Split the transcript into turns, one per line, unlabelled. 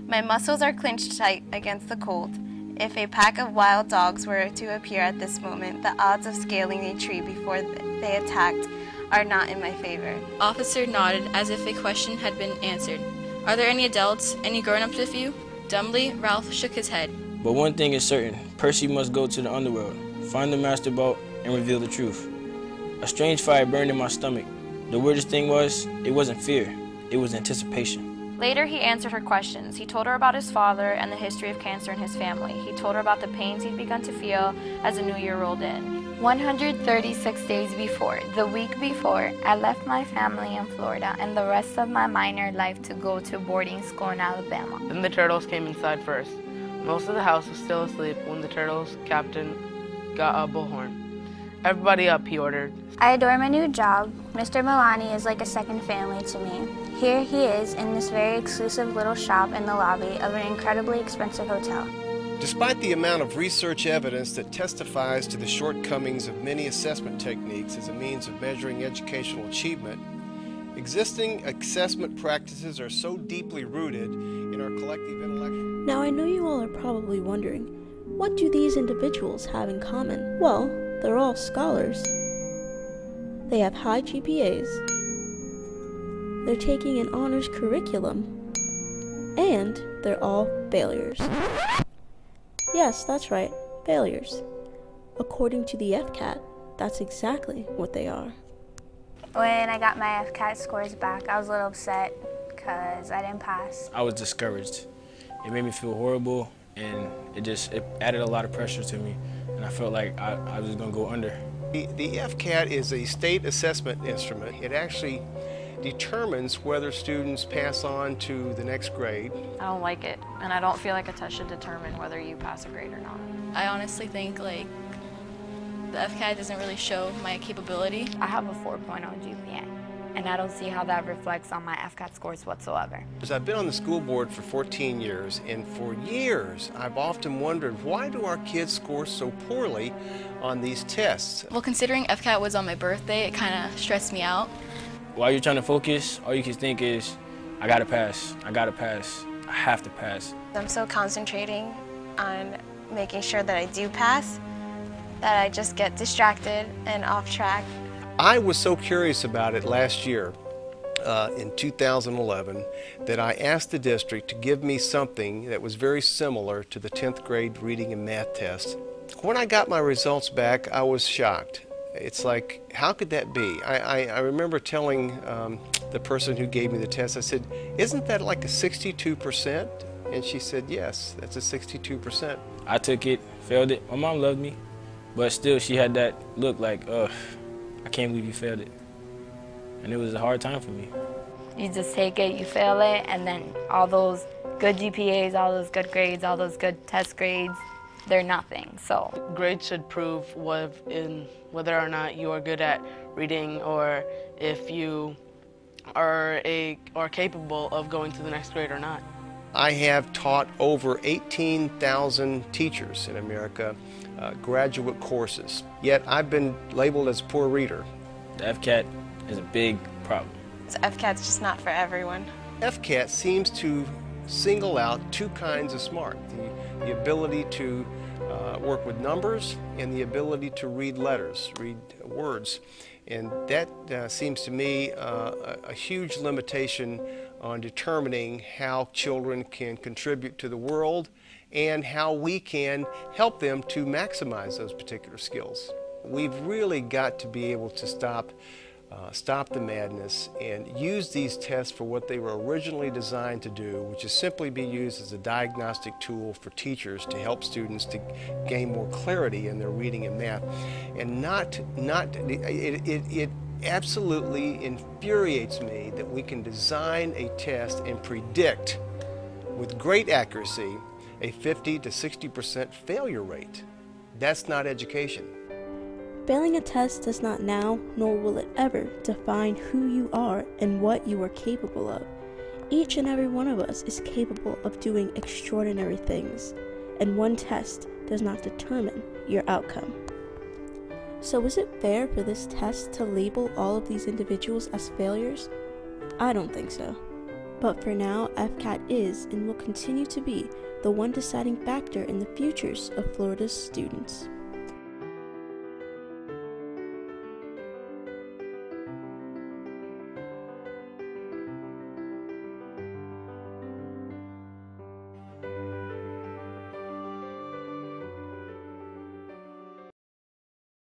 My muscles are clenched tight against the cold. If a pack of wild dogs were to appear at this moment, the odds of scaling a tree before they attacked are not in my favor.
Officer nodded as if a question had been answered. Are there any adults, any grown-ups with you? Dumbly, Ralph shook his head.
But one thing is certain, Percy must go to the underworld, find the master bolt, and reveal the truth. A strange fire burned in my stomach. The weirdest thing was, it wasn't fear, it was anticipation.
Later, he answered her questions. He told her about his father and the history of cancer in his family. He told her about the pains he'd begun to feel as the new year rolled in.
136 days before, the week before, I left my family in Florida and the rest of my minor life to go to boarding school in Alabama.
Then the turtles came inside first. Most of the house was still asleep when the turtles' captain got a bullhorn. Everybody up, he ordered.
I adore my new job. Mr. Milani is like a second family to me. Here he is in this very exclusive little shop in the lobby of an incredibly expensive hotel.
Despite the amount of research evidence that testifies to the shortcomings of many assessment techniques as a means of measuring educational achievement, existing assessment practices are so deeply rooted in our collective intellectual...
Now I know you all are probably wondering, what do these individuals have in common? Well, they're all scholars. They have high GPAs. They're taking an honors curriculum. And they're all failures. Yes, that's right, failures. According to the FCAT, that's exactly what they are.
When I got my FCAT scores back, I was a little upset because I didn't pass.
I was discouraged. It made me feel horrible, and it added a lot of pressure to me, and I felt like I was going to go under.
The FCAT is a state assessment instrument. It actually determines whether students pass on to the next grade.
I don't like it, and I don't feel like a test should determine whether you pass a grade or not.
I honestly think the FCAT doesn't really show my capability.
I have a 4.0 GPA, and I don't see how that reflects on my FCAT scores whatsoever.
I've been on the school board for 14 years, and for years I've often wondered, why do our kids score so poorly on these tests?
Well, considering FCAT was on my birthday, it kind of stressed me out.
While you're trying to focus, all you can think is, I gotta pass, I gotta pass, I have to pass.
I'm so concentrating on making sure that I do pass that I just get distracted and off track.
I was so curious about it last year, in 2011, that I asked the district to give me something that was very similar to the 10th grade reading and math test. When I got my results back, I was shocked. It's like, how could that be? I remember telling the person who gave me the test, I said, isn't that like a 62%? And she said, yes, that's a 62%.
I took it, failed it. My mom loved me, but still she had that look like, ugh, I can't believe you failed it. And it was a hard time for me.
You just take it, you fail it, and then all those good GPAs, all those good grades, all those good test grades, they're nothing, so.
Grades should prove whether or not you are good at reading or if you are capable of going to the next grade or not.
I have taught over 18,000 teachers in America graduate courses, yet I've been labeled as a poor reader.
The FCAT is a big problem.
So FCAT's just not for everyone.
FCAT seems to single out two kinds of smart, the ability to work with numbers and the ability to read letters, read words. And that seems to me a huge limitation on determining how children can contribute to the world and how we can help them to maximize those particular skills. We've really got to be able to stop the madness and use these tests for what they were originally designed to do, which is simply be used as a diagnostic tool for teachers to help students to gain more clarity in their reading and math. And it absolutely infuriates me that we can design a test and predict with great accuracy a 50 to 60% failure rate. That's not education.
Failing a test does not now, nor will it ever, define who you are and what you are capable of. Each and every one of us is capable of doing extraordinary things, and one test does not determine your outcome. So is it fair for this test to label all of these individuals as failures? I don't think so. But for now, FCAT is and will continue to be the one deciding factor in the futures of Florida's students.